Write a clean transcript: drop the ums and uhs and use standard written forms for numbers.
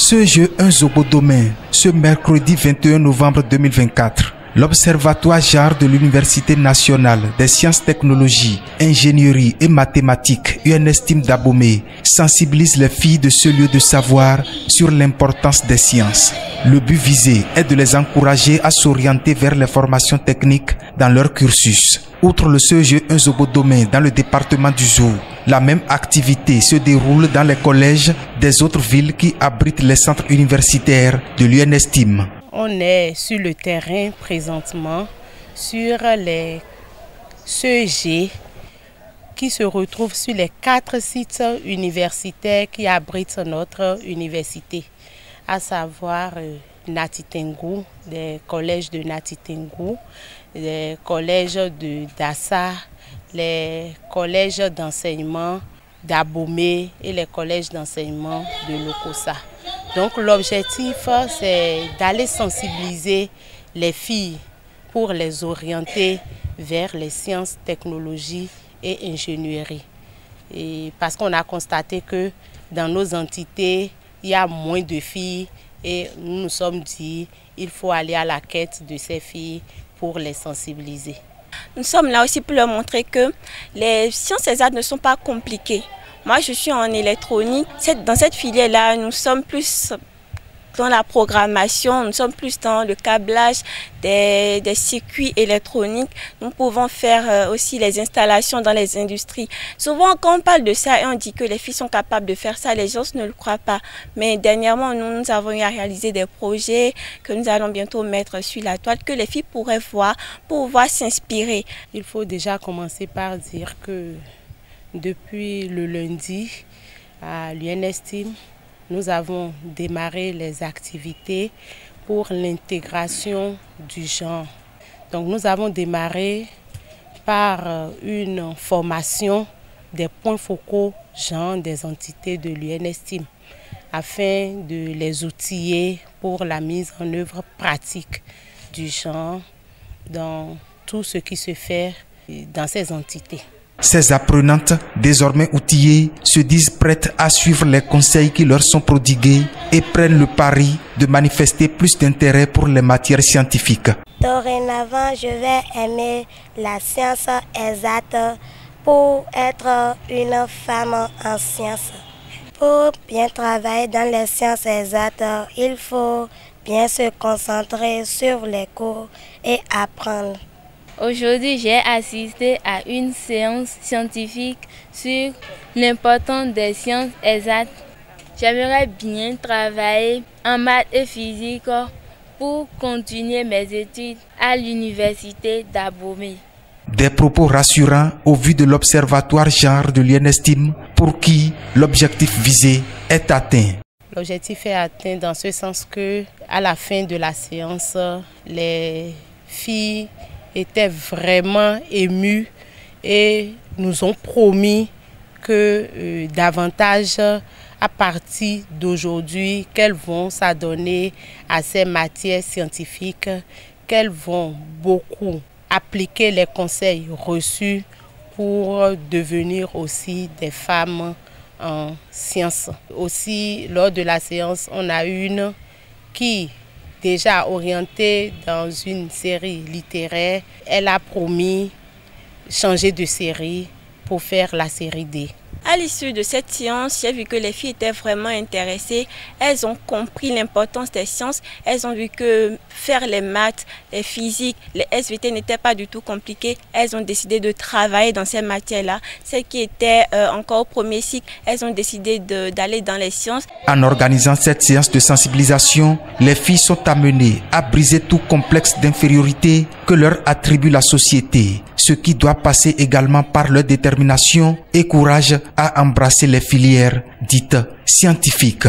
Ce jeu Un Zobodomain, ce mercredi 21 novembre 2024. L'Observatoire Genre de l'Université nationale des sciences, technologies, ingénierie et mathématiques UNESTIM d'Abomey sensibilise les filles de ce lieu de savoir sur l'importance des sciences. Le but visé est de les encourager à s'orienter vers les formations techniques dans leur cursus. Outre le CEG Un Zobodomain dans le département du Zou, la même activité se déroule dans les collèges des autres villes qui abritent les centres universitaires de l'UNESTIM. On est sur le terrain présentement sur les CEG qui se retrouvent sur les 4 sites universitaires qui abritent notre université, à savoir Natitengou, des collèges de Natitengou, les collèges de Dassa, les collèges d'enseignement d'Abomey et les collèges d'enseignement de Lokossa. Donc l'objectif, c'est d'aller sensibiliser les filles pour les orienter vers les sciences, technologies et ingénierie. Et parce qu'on a constaté que dans nos entités, il y a moins de filles et nous nous sommes dit qu'il faut aller à la quête de ces filles pour les sensibiliser. Nous sommes là aussi pour leur montrer que les sciences exactes ne sont pas compliquées. Moi, je suis en électronique. Dans cette filière-là, nous sommes plus dans la programmation, nous sommes plus dans le câblage des circuits électroniques. Nous pouvons faire aussi les installations dans les industries. Souvent, quand on parle de ça et on dit que les filles sont capables de faire ça, les gens ne le croient pas. Mais dernièrement, nous avons eu à réaliser des projets que nous allons bientôt mettre sur la toile, que les filles pourraient voir, pour pouvoir s'inspirer. Il faut déjà commencer par dire que depuis le lundi, à l'UNESTIM, nous avons démarré les activités pour l'intégration du genre. Donc nous avons démarré par une formation des points focaux genre des entités de l'UNESTIM afin de les outiller pour la mise en œuvre pratique du genre dans tout ce qui se fait dans ces entités. Ces apprenantes, désormais outillées, se disent prêtes à suivre les conseils qui leur sont prodigués et prennent le pari de manifester plus d'intérêt pour les matières scientifiques. Dorénavant, je vais aimer la science exacte pour être une femme en sciences. Pour bien travailler dans les sciences exactes, il faut bien se concentrer sur les cours et apprendre. Aujourd'hui, j'ai assisté à une séance scientifique sur l'importance des sciences exactes. J'aimerais bien travailler en maths et physique pour continuer mes études à l'université d'Abomey. Des propos rassurants au vu de l'Observatoire Genre de l'UNESTIM pour qui l'objectif visé est atteint. L'objectif est atteint dans ce sens que à la fin de la séance, les filles étaient vraiment émus et nous ont promis que davantage à partir d'aujourd'hui qu'elles vont s'adonner à ces matières scientifiques, qu'elles vont beaucoup appliquer les conseils reçus pour devenir aussi des femmes en sciences. Aussi, lors de la séance, on a une qui déjà orientée dans une série littéraire, elle a promis changer de série pour faire la série D. À l'issue de cette séance, j'ai vu que les filles étaient vraiment intéressées. Elles ont compris l'importance des sciences. Elles ont vu que faire les maths, les physiques, les SVT n'étaient pas du tout compliqués. Elles ont décidé de travailler dans ces matières-là. Celles qui étaient encore au premier cycle, elles ont décidé d'aller dans les sciences. En organisant cette séance de sensibilisation, les filles sont amenées à briser tout complexe d'infériorité que leur attribue la société, ce qui doit passer également par leur détermination et courage à embrasser les filières dites scientifiques.